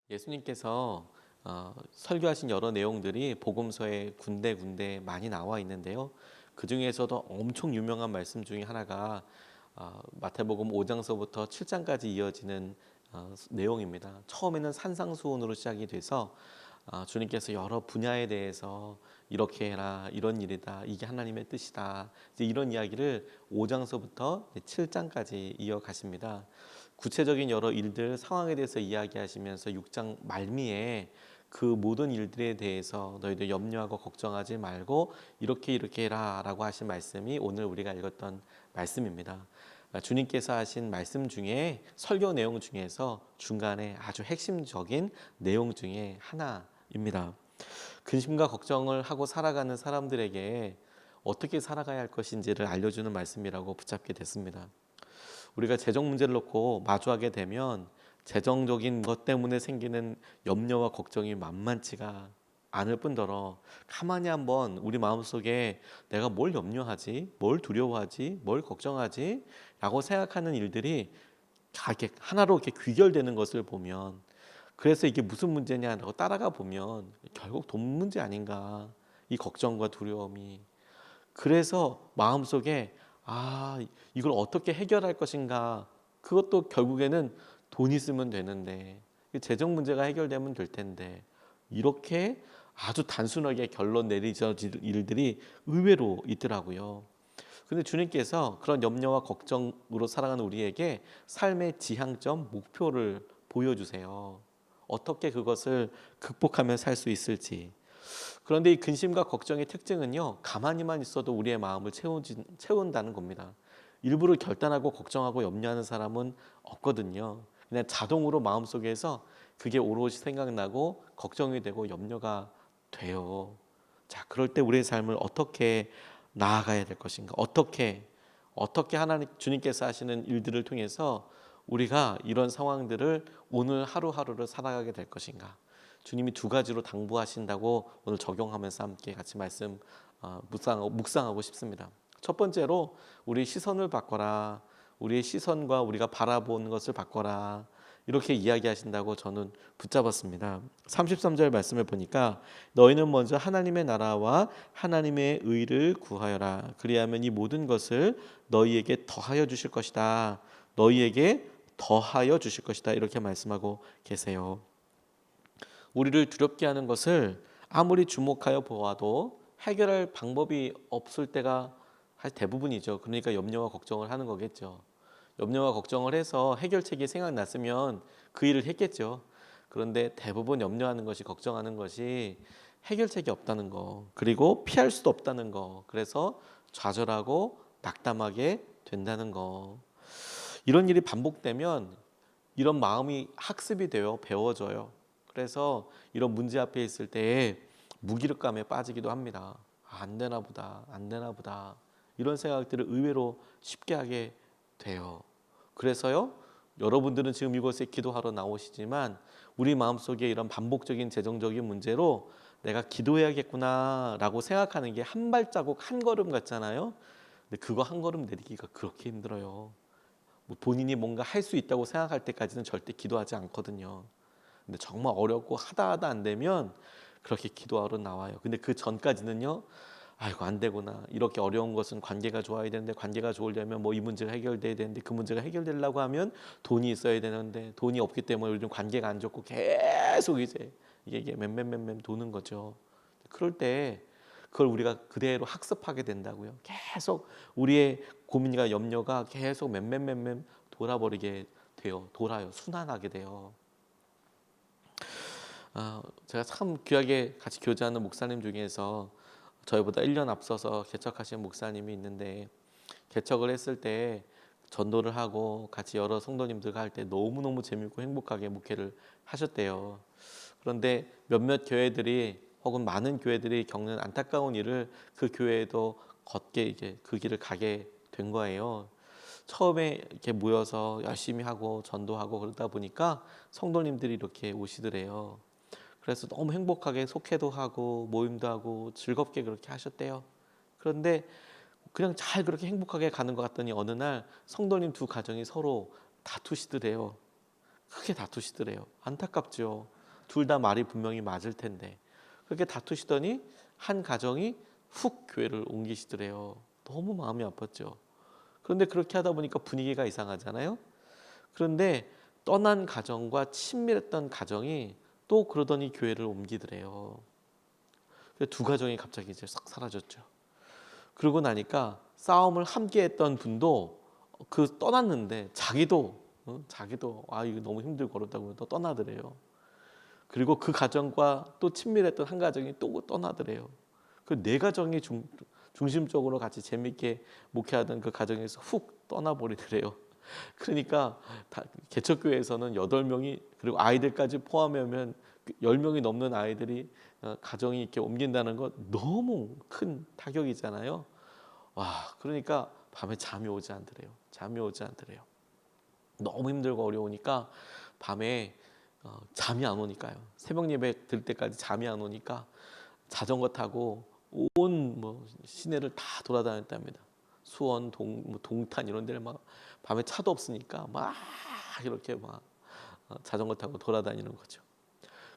예수님께서 설교하신 여러 내용들이 복음서에 군데군데 많이 나와 있는데요. 그 중에서도 엄청 유명한 말씀 중에 하나가 마태복음 5장서부터 7장까지 이어지는 내용입니다. 처음에는 산상수훈으로 시작이 돼서 주님께서 여러 분야에 대해서 이렇게 해라, 이런 일이다, 이게 하나님의 뜻이다, 이제 이런 이야기를 5장서부터 7장까지 이어가십니다. 구체적인 여러 일들, 상황에 대해서 이야기하시면서 6장 말미에 그 모든 일들에 대해서 너희들 염려하고 걱정하지 말고 이렇게 해라 라고 하신 말씀이 오늘 우리가 읽었던 말씀입니다. 주님께서 하신 말씀 중에 설교 내용 중에서 중간에 아주 핵심적인 내용 중에 하나입니다. 근심과 걱정을 하고 살아가는 사람들에게 어떻게 살아가야 할 것인지를 알려주는 말씀이라고 붙잡게 됐습니다. 우리가 재정 문제를 놓고 마주하게 되면 재정적인 것 때문에 생기는 염려와 걱정이 만만치가 않을 뿐더러 가만히 한번 우리 마음속에 내가 뭘 염려하지, 뭘 두려워하지, 뭘 걱정하지 라고 생각하는 일들이 하나로 이렇게 귀결되는 것을 보면, 그래서 이게 무슨 문제냐라고 따라가 보면 결국 돈 문제 아닌가, 이 걱정과 두려움이. 그래서 마음속에 이걸 어떻게 해결할 것인가, 그것도 결국에는 돈이 쓰면 되는데 재정 문제가 해결되면 될 텐데, 이렇게 아주 단순하게 결론 내리져질 일들이 의외로 있더라고요. 근데 주님께서 그런 염려와 걱정으로 살아가는 우리에게 삶의 지향점, 목표를 보여주세요. 어떻게 그것을 극복하며 살 수 있을지. 그런데 이 근심과 걱정의 특징은요, 가만히만 있어도 우리의 마음을 채운다는 겁니다. 일부러 결단하고 걱정하고 염려하는 사람은 없거든요. 그냥 자동으로 마음속에서 그게 오롯이 생각나고 걱정이 되고 염려가 돼요. 자, 그럴 때 우리의 삶을 어떻게 나아가야 될 것인가? 어떻게 하나님 주님께서 하시는 일들을 통해서 우리가 이런 상황들을 오늘 하루하루를 살아가게 될 것인가? 주님이 두 가지로 당부하신다고 오늘 적용하면서 함께 같이 말씀 묵상하고 싶습니다. 첫 번째로 우리 시선을 바꿔라. 우리의 시선과 우리가 바라보는 것을 바꿔라. 이렇게 이야기하신다고 저는 붙잡았습니다. 33절 말씀을 보니까 너희는 먼저 하나님의 나라와 하나님의 의를 구하여라. 그리하면 이 모든 것을 너희에게 더하여 주실 것이다. 너희에게 더하여 주실 것이다. 이렇게 말씀하고 계세요. 우리를 두렵게 하는 것을 아무리 주목하여 보아도 해결할 방법이 없을 때가 대부분이죠. 그러니까 염려와 걱정을 하는 거겠죠. 염려와 걱정을 해서 해결책이 생각났으면 그 일을 했겠죠. 그런데 대부분 염려하는 것이, 걱정하는 것이 해결책이 없다는 거, 그리고 피할 수도 없다는 거, 그래서 좌절하고 낙담하게 된다는 거. 이런 일이 반복되면 이런 마음이 학습이 되어 배워져요. 그래서 이런 문제 앞에 있을 때 무기력감에 빠지기도 합니다. 안 되나 보다. 이런 생각들을 의외로 쉽게 하게 돼요. 그래서요, 여러분들은 지금 이곳에 기도하러 나오시지만 우리 마음속에 이런 반복적인 재정적인 문제로 내가 기도해야겠구나 라고 생각하는 게 한 발자국 한 걸음 같잖아요. 근데 그거 한 걸음 내리기가 그렇게 힘들어요. 본인이 뭔가 할 수 있다고 생각할 때까지는 절대 기도하지 않거든요. 근데 정말 어렵고 하다 안 되면 그렇게 기도하러 나와요. 근데 그 전까지는요, 아이고 안 되구나. 이렇게 어려운 것은 관계가 좋아야 되는데, 관계가 좋으려면 뭐 이 문제가 해결돼야 되는데, 그 문제가 해결되려고 하면 돈이 있어야 되는데 돈이 없기 때문에 요즘 관계가 안 좋고 계속 이제 이게 맴 도는 거죠. 그럴 때 그걸 우리가 그대로 학습하게 된다고요. 계속 우리의 고민과 염려가 계속 맴 돌아버리게 돼요. 돌아요. 순환하게 돼요. 제가 참 귀하게 같이 교제하는 목사님 중에서 저희보다 1년 앞서서 개척하신 목사님이 있는데, 개척을 했을 때 전도를 하고 같이 여러 성도님들과 할 때 너무너무 재밌고 행복하게 목회를 하셨대요. 그런데 몇몇 교회들이 혹은 많은 교회들이 겪는 안타까운 일을 그 교회에도 걷게 이제 그 길을 가게 된 거예요. 처음에 이렇게 모여서 열심히 하고 전도하고 그러다 보니까 성도님들이 이렇게 오시더래요. 그래서 너무 행복하게 속회도 하고 모임도 하고 즐겁게 그렇게 하셨대요. 그런데 그냥 잘 그렇게 행복하게 가는 것 같더니 어느 날 성도님 두 가정이 서로 다투시더래요. 크게 다투시더래요. 안타깝죠. 둘 다 말이 분명히 맞을 텐데 그렇게 다투시더니 한 가정이 훅 교회를 옮기시더래요. 너무 마음이 아팠죠. 그런데 그렇게 하다 보니까 분위기가 이상하잖아요. 그런데 떠난 가정과 친밀했던 가정이 또 그러더니 교회를 옮기더래요. 두 가정이 갑자기 이제 싹 사라졌죠. 그러고 나니까 싸움을 함께했던 분도 그 떠났는데 자기도 이거 너무 힘들고 어렵다고 또 떠나더래요. 그리고 그 가정과 또 친밀했던 한 가정이 또 떠나더래요. 그 네 가정이 중심적으로 같이 재밌게 목회하던 그 가정에서 훅 떠나버리더래요. 그러니까 개척교회에서는 8명이 그리고 아이들까지 포함하면 10명이 넘는 아이들이 가정이 이렇게 옮긴다는 건 너무 큰 타격이잖아요. 그러니까 밤에 잠이 오지 않더래요. 너무 힘들고 어려우니까 밤에 잠이 안 오니까요. 새벽 예배 들 때까지 잠이 안 오니까 자전거 타고 온 시내를 다 돌아다녔답니다. 수원, 동탄 이런 데를 막 밤에 차도 없으니까 막 이렇게 막 자전거 타고 돌아다니는 거죠.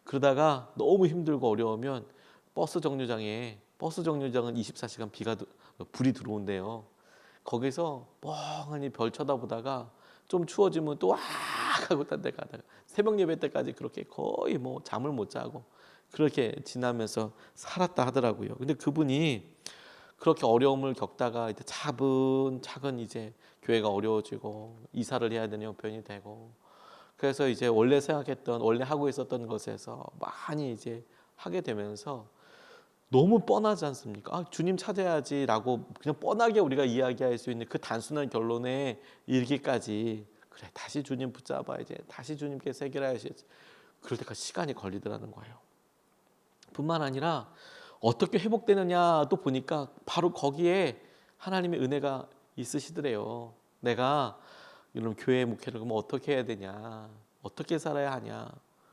그러다가 너무 힘들고 어려우면 버스 정류장은 24시간 불이 들어온대요. 거기서 멍하니 별 쳐다보다가 좀 추워지면 또 하고 딴 데 가다가 새벽 예배 때까지 그렇게 거의 잠을 못 자고 그렇게 지나면서 살았다 하더라고요. 근데 그분이 그렇게 어려움을 겪다가 이제 차근차근 이제 교회가 어려워지고 이사를 해야 되는 형편이 되고 그래서 이제 원래 하고 있었던 것에서 많이 이제 하게 되면서 너무 뻔하지 않습니까? 주님 찾아야지라고 그냥 뻔하게 우리가 이야기할 수 있는 그 단순한 결론에 이르기까지 그래 다시 주님 붙잡아야지 다시 주님께서 해결하셔야지 그럴 때까지 시간이 걸리더라는 거예요. 뿐만 아니라 어떻게 회복되느냐 또 보니까 바로 거기에 하나님의 은혜가 있으시더래요. 내가 이런 교회 목회를 그러면 어떻게 해야 되냐 어떻게 살아야 하냐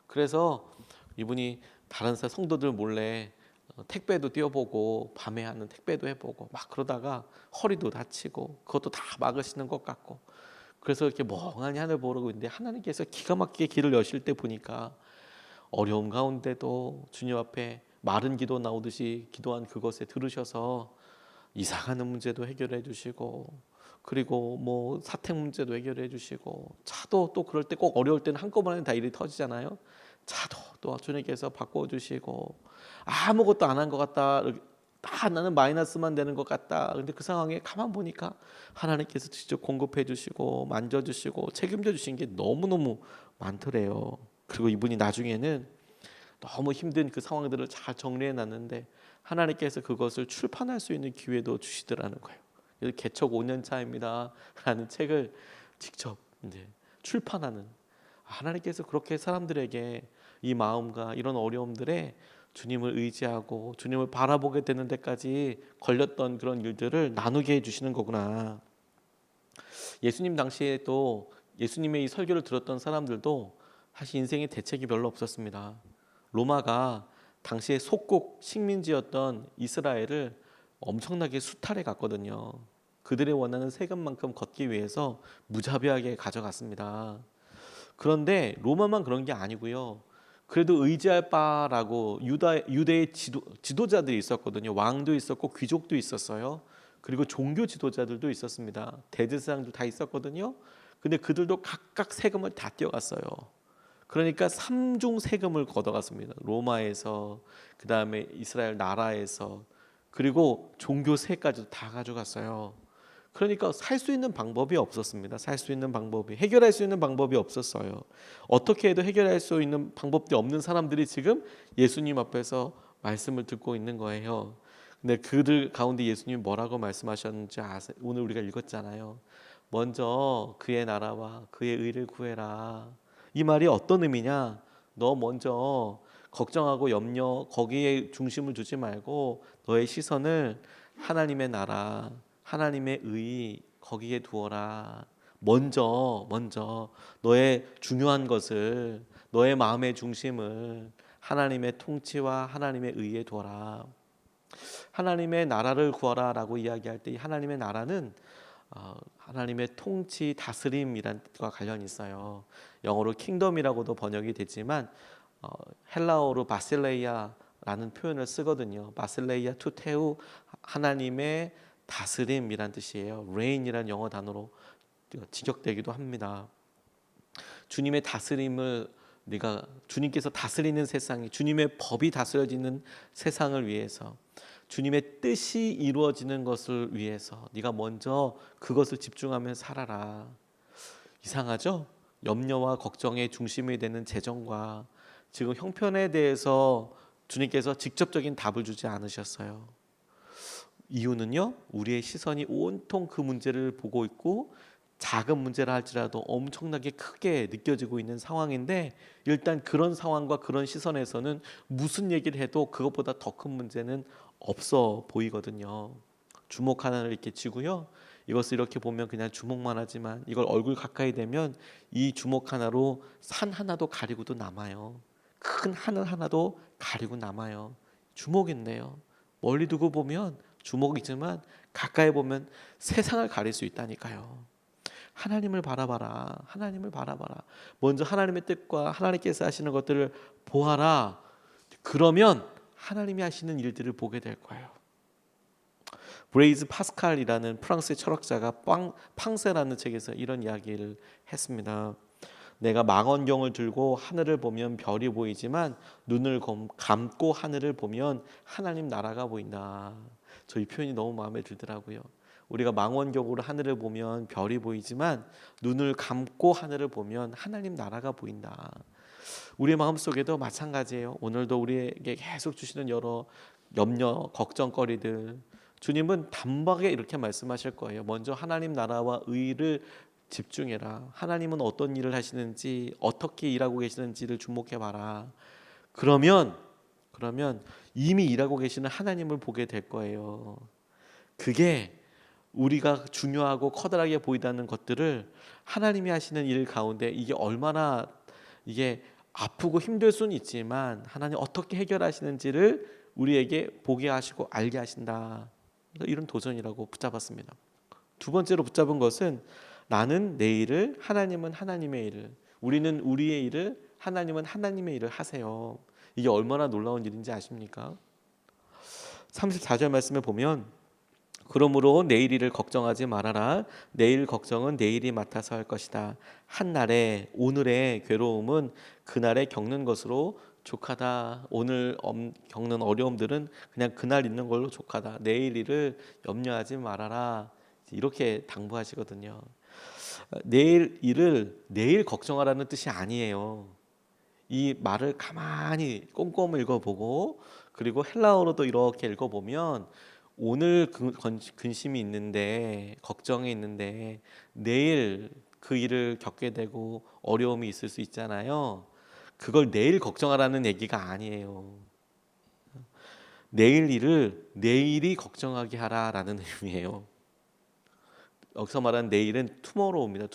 그래서 이분이 다른 성도들 몰래 택배도 뛰어보고 밤에 하는 택배도 해보고 막 그러다가 허리도 다치고 그것도 다 막으시는 것 같고 그래서 이렇게 멍하니 하늘 보고 있는데 하나님께서 기가 막히게 길을 여실 때 보니까 어려움 가운데도 주님 앞에 마른 기도 나오듯이 기도한 그것에 들으셔서 이사 가는 문제도 해결해 주시고 그리고 사택 문제도 해결해 주시고 차도 또 그럴 때 꼭 어려울 때는 한꺼번에 다 일이 터지잖아요. 차도 또 주님께서 바꿔주시고 아무것도 안 한 것 같다. 나는 마이너스만 되는 것 같다. 근데 그 상황에 가만 보니까 하나님께서 직접 공급해 주시고 만져주시고 책임져 주신 게 너무너무 많더래요. 그리고 이분이 나중에는 너무 힘든 그 상황들을 잘 정리해 놨는데 하나님께서 그것을 출판할 수 있는 기회도 주시더라는 거예요. 개척 5년 차입니다 라는 책을 직접 이제 출판하는 하나님께서 그렇게 사람들에게 이 마음과 이런 어려움들에 주님을 의지하고 주님을 바라보게 되는 데까지 걸렸던 그런 일들을 나누게 해주시는 거구나. 예수님 당시에 또 예수님의 이 설교를 들었던 사람들도 사실 인생에 대책이 별로 없었습니다. 로마가 당시에 속국 식민지였던 이스라엘을 엄청나게 수탈해 갔거든요. 그들의 원하는 세금만큼 걷기 위해서 무자비하게 가져갔습니다. 그런데 로마만 그런 게 아니고요. 그래도 의지할 바라고 유대의 지도자들이 있었거든요. 왕도 있었고 귀족도 있었어요. 그리고 종교 지도자들도 있었습니다. 대제사장도 다 있었거든요. 근데 그들도 각각 세금을 다 떼어갔어요. 그러니까 3중 세금을 걷어갔습니다. 로마에서 그다음에 이스라엘 나라에서 그리고 종교세까지도 다 가져갔어요. 그러니까 살 수 있는 방법이 없었습니다. 해결할 수 있는 방법이 없었어요. 어떻게 해도 해결할 수 있는 방법이 없는 사람들이 지금 예수님 앞에서 말씀을 듣고 있는 거예요. 근데 그들 가운데 예수님이 뭐라고 말씀하셨는지 아세요? 오늘 우리가 읽었잖아요. 먼저 그의 나라와 그의 의를 구해라. 이 말이 어떤 의미냐? 너 먼저 걱정하고 염려 거기에 중심을 두지 말고 너의 시선을 하나님의 나라 하나님의 의 거기에 두어라. 먼저 너의 중요한 것을 너의 마음의 중심을 하나님의 통치와 하나님의 의에 두어라. 하나님의 나라를 구하라라고 이야기할 때 하나님의 나라는 하나님의 통치, 다스림이란 뜻과 관련이 있어요. 영어로 킹덤이라고도 번역이 되지만 어, 헬라어로 바실레이아라는 표현을 쓰거든요. 바실레이아 투테우, 하나님의 다스림이란 뜻이에요. reign이란 영어 단어로 직역되기도 합니다. 주님의 다스림을 네가 주님께서 다스리는 세상이 주님의 법이 다스려지는 세상을 위해서 주님의 뜻이 이루어지는 것을 위해서 네가 먼저 그것을 집중하며 살아라. 이상하죠? 염려와 걱정의 중심이 되는 재정과 지금 형편에 대해서 주님께서 직접적인 답을 주지 않으셨어요. 이유는요, 우리의 시선이 온통 그 문제를 보고 있고 작은 문제라 할지라도 엄청나게 크게 느껴지고 있는 상황인데 일단 그런 상황과 그런 시선에서는 무슨 얘기를 해도 그것보다 더 큰 문제는 없어 보이거든요. 주먹 하나를 이렇게 쥐고요, 이것을 이렇게 보면 그냥 주먹만 하지만 이걸 얼굴 가까이 대면 이 주먹 하나로 산 하나도 가리고도 남아요. 큰 하늘 하나도 가리고 남아요. 주먹인데요, 멀리 두고 보면 주먹이지만 가까이 보면 세상을 가릴 수 있다니까요. 하나님을 바라봐라. 하나님을 바라봐라. 먼저 하나님의 뜻과 하나님께서 하시는 것들을 보아라. 그러면 하나님이 하시는 일들을 보게 될 거예요. 브레이즈 파스칼이라는 프랑스의 철학자가 팡세라는 책에서 이런 이야기를 했습니다. 내가 망원경을 들고 하늘을 보면 별이 보이지만 눈을 감고 하늘을 보면 하나님 나라가 보인다. 저 이 표현이 너무 마음에 들더라고요. 우리가 망원경으로 하늘을 보면 별이 보이지만 눈을 감고 하늘을 보면 하나님 나라가 보인다. 우리의 마음속에도 마찬가지예요. 오늘도 우리에게 계속 주시는 여러 염려, 걱정거리들, 주님은 단박에 이렇게 말씀하실 거예요. 먼저 하나님 나라와 의를 집중해라. 하나님은 어떤 일을 하시는지, 어떻게 일하고 계시는지를 주목해봐라. 그러면 이미 일하고 계시는 하나님을 보게 될 거예요. 그게 우리가 중요하고 커다랗게 보이다는 것들을 하나님이 하시는 일 가운데 이게 얼마나 이게 아프고 힘들 수는 있지만 하나님 어떻게 해결하시는지를 우리에게 보게 하시고 알게 하신다. 이런 도전이라고 붙잡았습니다. 두 번째로 붙잡은 것은 나는 내 일을, 하나님은 하나님의 일을, 우리는 우리의 일을, 하나님은 하나님의 일을 하세요. 이게 얼마나 놀라운 일인지 아십니까? 34절 말씀을 보면 그러므로 내일 일을 걱정하지 말아라. 내일 걱정은 내일이 맡아서 할 것이다. 한날에 오늘의 괴로움은 그날에 겪는 것으로 족하다. 오늘 겪는 어려움들은 그냥 그날 있는 걸로 족하다. 내일 일을 염려하지 말아라. 이렇게 당부하시거든요. 내일 일을 내일 걱정하라는 뜻이 아니에요. 이 말을 가만히 꼼꼼히 읽어보고 그리고 헬라어로도 이렇게 읽어보면 오늘 근심이 있는데 걱정이 있는데 내일 그 일을 겪게 되고 어려움이 있을 수 있잖아요. 그걸 내일 걱정하라는 얘기가 아니에요. 내일 일을 내일이 걱정하게 하라라는 의미예요. 여기서 말하는 내일은 투모로우입니다.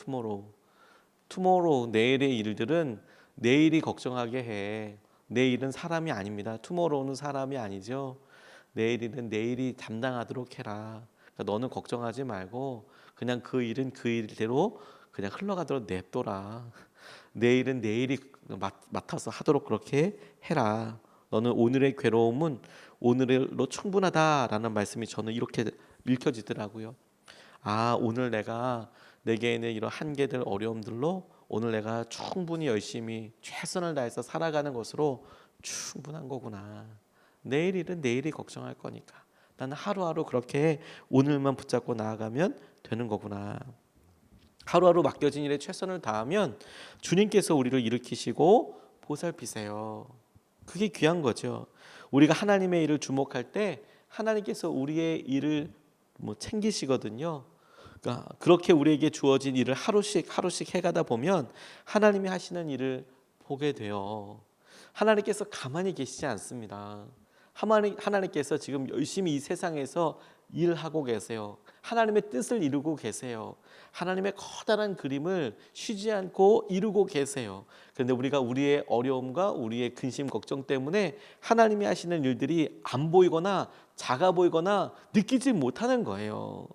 투모로우 내일의 일들은 내일이 걱정하게 해. 내일은 사람이 아닙니다. 투모로우는 사람이 아니죠. 내일은 내일이 담당하도록 해라. 그러니까 너는 걱정하지 말고 그냥 그 일은 그 일대로 그냥 흘러가도록 냅둬라. 내일은 내일이 맡아서 하도록 그렇게 해라. 너는 오늘의 괴로움은 오늘로 충분하다라는 말씀이 저는 이렇게 읽혀지더라고요. 아, 오늘 내게 있는 이런 한계들, 어려움들로 오늘 내가 충분히 열심히 최선을 다해서 살아가는 것으로 충분한 거구나. 내일 일은 내일이 걱정할 거니까 나는 하루하루 그렇게 오늘만 붙잡고 나아가면 되는 거구나. 하루하루 맡겨진 일에 최선을 다하면 주님께서 우리를 일으키시고 보살피세요. 그게 귀한 거죠. 우리가 하나님의 일을 주목할 때 하나님께서 우리의 일을 챙기시거든요. 그러니까 그렇게 우리에게 주어진 일을 하루씩 해가다 보면 하나님이 하시는 일을 보게 돼요. 하나님께서 가만히 계시지 않습니다. 하나님께서 지금 열심히 이 세상에서 일하고 계세요. 하나님의 뜻을 이루고 계세요. 하나님의 커다란 그림을 쉬지 않고 이루고 계세요. 그런데 우리가 우리의 어려움과 우리의 근심 걱정 때문에 하나님이 하시는 일들이 안 보이거나 작아 보이거나 느끼지 못하는 거예요.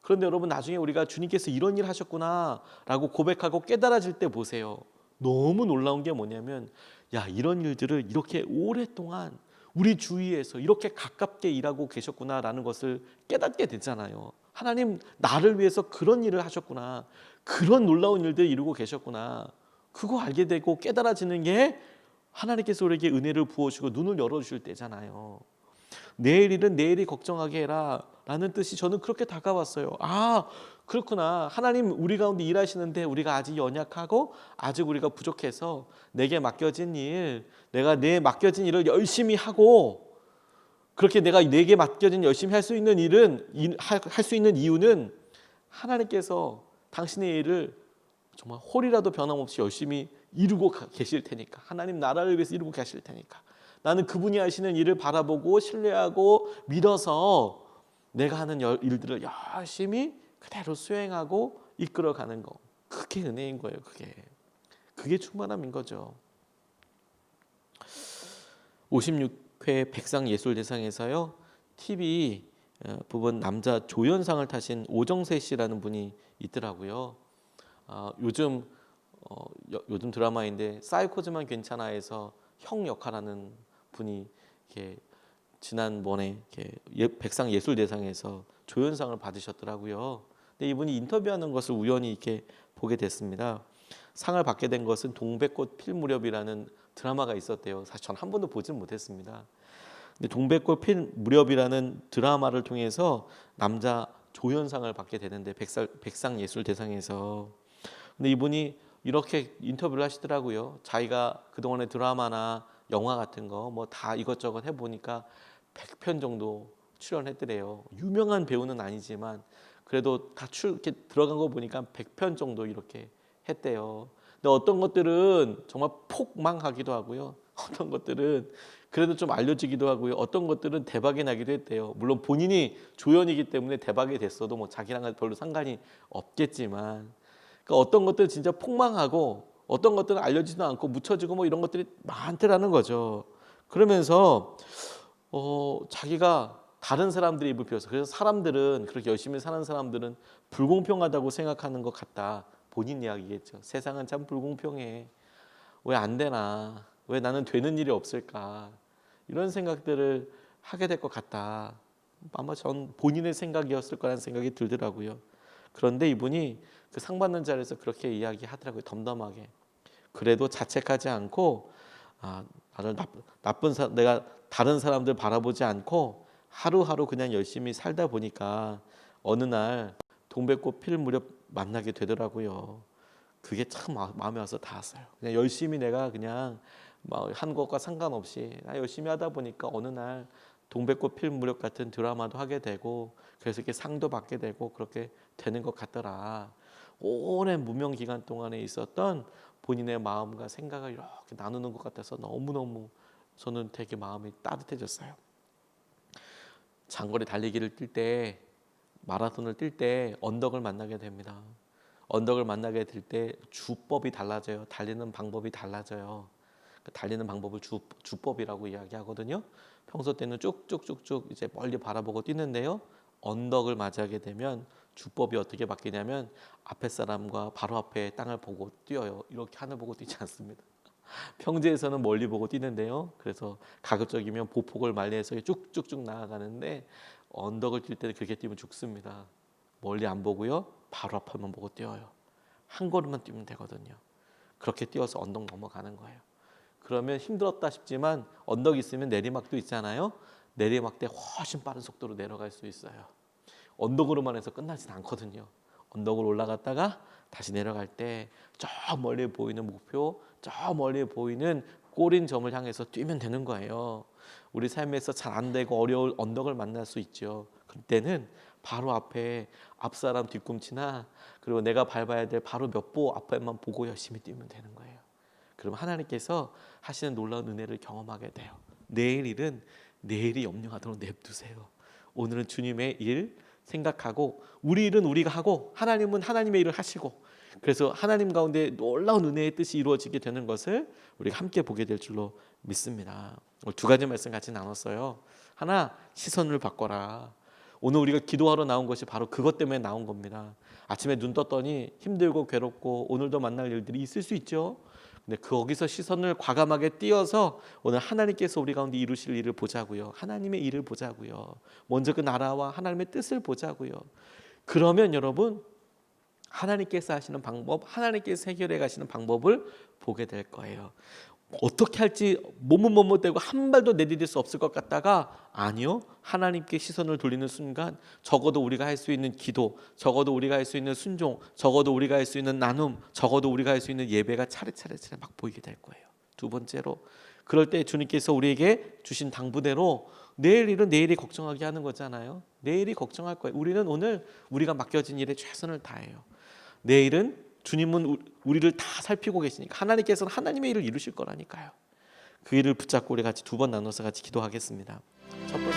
그런데 여러분, 나중에 우리가 주님께서 이런 일 하셨구나 라고 고백하고 깨달아질 때 보세요. 너무 놀라운 게 뭐냐면 야, 이런 일들을 이렇게 오랫동안 우리 주위에서 이렇게 가깝게 일하고 계셨구나라는 것을 깨닫게 되잖아요. 하나님 나를 위해서 그런 일을 하셨구나. 그런 놀라운 일들을 이루고 계셨구나. 그거 알게 되고 깨달아지는 게 하나님께서 우리에게 은혜를 부어주시고 눈을 열어주실 때잖아요. 내일 일은 내일이 걱정하게 해라 라는 뜻이 저는 그렇게 다가왔어요. 아, 그렇구나. 하나님 우리 가운데 일하시는데 우리가 아직 연약하고 아직 우리가 부족해서 내게 맡겨진 일, 내가 내 맡겨진 일을 열심히 하고, 그렇게 내게 맡겨진 열심히 할 수 있는 일은 할 수 있는 이유는 하나님께서 당신의 일을 정말 홀이라도 변함없이 열심히 이루고 계실 테니까, 하나님 나라를 위해서 이루고 계실 테니까 나는 그분이 하시는 일을 바라보고 신뢰하고 믿어서 내가 하는 일들을 열심히 그대로 수행하고 이끌어가는 거, 그게 은혜인 거예요. 그게 충만함인 거죠. 56회 백상예술대상에서요, TV 부분 남자 조연상을 타신 오정세 씨라는 분이 있더라고요. 요즘 드라마인데 사이코즈만 괜찮아에서 형 역할하는 분이 이렇게 지난번에 이렇게 백상예술대상에서 조연상을 받으셨더라고요. 근데 이분이 인터뷰하는 것을 우연히 이렇게 보게 됐습니다. 상을 받게 된 것은 동백꽃 필 무렵이라는 드라마가 있었대요. 사실 전 한 번도 보지는 못했습니다. 근데 동백꽃 필 무렵이라는 드라마를 통해서 남자 조연상을 받게 되는데 백상예술대상에서. 근데 이분이 이렇게 인터뷰를 하시더라고요. 자기가 그동안의 드라마나 영화 같은 거 뭐 다 이것저것 해보니까 100편 정도 출연했더래요. 유명한 배우는 아니지만 그래도 다 이렇게 들어간 거 보니까 100편 정도 이렇게 했대요. 근데 어떤 것들은 정말 폭망하기도 하고요. 어떤 것들은 그래도 좀 알려지기도 하고요. 어떤 것들은 대박이 나기도 했대요. 물론 본인이 조연이기 때문에 대박이 됐어도 뭐 자기랑은 별로 상관이 없겠지만, 그러니까 어떤 것들은 진짜 폭망하고 어떤 것들은 알려지지도 않고 묻혀지고 뭐 이런 것들이 많더라는 거죠. 그러면서 자기가 다른 사람들의 입을 비워서, 그래서 사람들은 그렇게 열심히 사는 사람들은 불공평하다고 생각하는 것 같다. 본인 이야기겠죠. 세상은 참 불공평해. 왜 안 되나? 왜 나는 되는 일이 없을까? 이런 생각들을 하게 될 것 같다. 아마 전 본인의 생각이었을 거라는 생각이 들더라고요. 그런데 이분이 그 상 받는 자리에서 그렇게 이야기하더라고요. 덤덤하게. 그래도 자책하지 않고, 나를 내가 다른 사람들 바라보지 않고 하루하루 그냥 열심히 살다 보니까 어느 날 동백꽃 필 무렵 만나게 되더라고요. 그게 참 마음에 와서 닿았어요. 그냥 열심히 내가 그냥 한 것과 상관없이 열심히 하다 보니까 어느 날 동백꽃 필 무렵 같은 드라마도 하게 되고, 그래서 이렇게 상도 받게 되고 그렇게 되는 것 같더라. 오랜 무명 기간 동안에 있었던 본인의 마음과 생각을 이렇게 나누는 것 같아서 너무너무 저는 되게 마음이 따뜻해졌어요. 장거리 달리기를 뛸 때, 마라톤을 뛸 때 언덕을 만나게 됩니다. 언덕을 만나게 될 때 주법이 달라져요. 달리는 방법이 달라져요. 달리는 방법을 주법이라고 이야기하거든요. 평소 때는 쭉쭉쭉쭉 이제 멀리 바라보고 뛰는데요. 언덕을 맞이하게 되면 주법이 어떻게 바뀌냐면 앞에 사람과 바로 앞에 땅을 보고 뛰어요. 이렇게 하늘 보고 뛰지 않습니다. 평지에서는 멀리 보고 뛰는데요. 그래서 가급적이면 보폭을 말리해서 쭉쭉쭉 나아가는데 언덕을 뛸 때는 그렇게 뛰면 죽습니다. 멀리 안 보고요. 바로 앞만 보고 뛰어요. 한 걸음만 뛰면 되거든요. 그렇게 뛰어서 언덕 넘어가는 거예요. 그러면 힘들었다 싶지만 언덕이 있으면 내리막도 있잖아요. 내리막 때 훨씬 빠른 속도로 내려갈 수 있어요. 언덕으로만 해서 끝나진 않거든요. 언덕을 올라갔다가 다시 내려갈 때 저 멀리 보이는 목표, 저 멀리 보이는 꼬린 점을 향해서 뛰면 되는 거예요. 우리 삶에서 잘 안 되고 어려울 언덕을 만날 수 있죠. 그때는 바로 앞에 앞사람 뒤꿈치나 그리고 내가 밟아야 될 바로 몇 보 앞에만 보고 열심히 뛰면 되는 거예요. 그럼 하나님께서 하시는 놀라운 은혜를 경험하게 돼요. 내일 일은 내일이 염려하도록 냅두세요. 오늘은 주님의 일 생각하고 우리 일은 우리가 하고 하나님은 하나님의 일을 하시고, 그래서 하나님 가운데 놀라운 은혜의 뜻이 이루어지게 되는 것을 우리가 함께 보게 될 줄로 믿습니다. 오늘 두 가지 말씀 같이 나눴어요. 하나, 시선을 바꿔라. 오늘 우리가 기도하러 나온 것이 바로 그것 때문에 나온 겁니다. 아침에 눈 떴더니 힘들고 괴롭고 오늘도 만날 일들이 있을 수 있죠. 근데 거기서 시선을 과감하게 띄어서 오늘 하나님께서 우리 가운데 이루실 일을 보자고요. 하나님의 일을 보자고요. 먼저 그 나라와 하나님의 뜻을 보자고요. 그러면 여러분 하나님께서 하시는 방법, 하나님께서 해결해 가시는 방법을 보게 될 거예요. 어떻게 할지 머뭇머뭇대고 한 발도 내디딜 수 없을 것 같다가 아니요, 하나님께 시선을 돌리는 순간 적어도 우리가 할 수 있는 기도, 적어도 우리가 할 수 있는 순종, 적어도 우리가 할 수 있는 나눔, 적어도 우리가 할 수 있는 예배가 차례차례 막 보이게 될 거예요. 두 번째로, 그럴 때 주님께서 우리에게 주신 당부대로 내일 일은 내일이 걱정하게 하는 거잖아요. 내일이 걱정할 거예요. 우리는 오늘 우리가 맡겨진 일에 최선을 다해요. 내일은 주님은 우리를 다 살피고 계시니까 하나님께서는 하나님의 일을 이루실 거라니까요. 그 일을 붙잡고 우리 같이 두 번 나눠서 같이 기도하겠습니다. 첫 번째,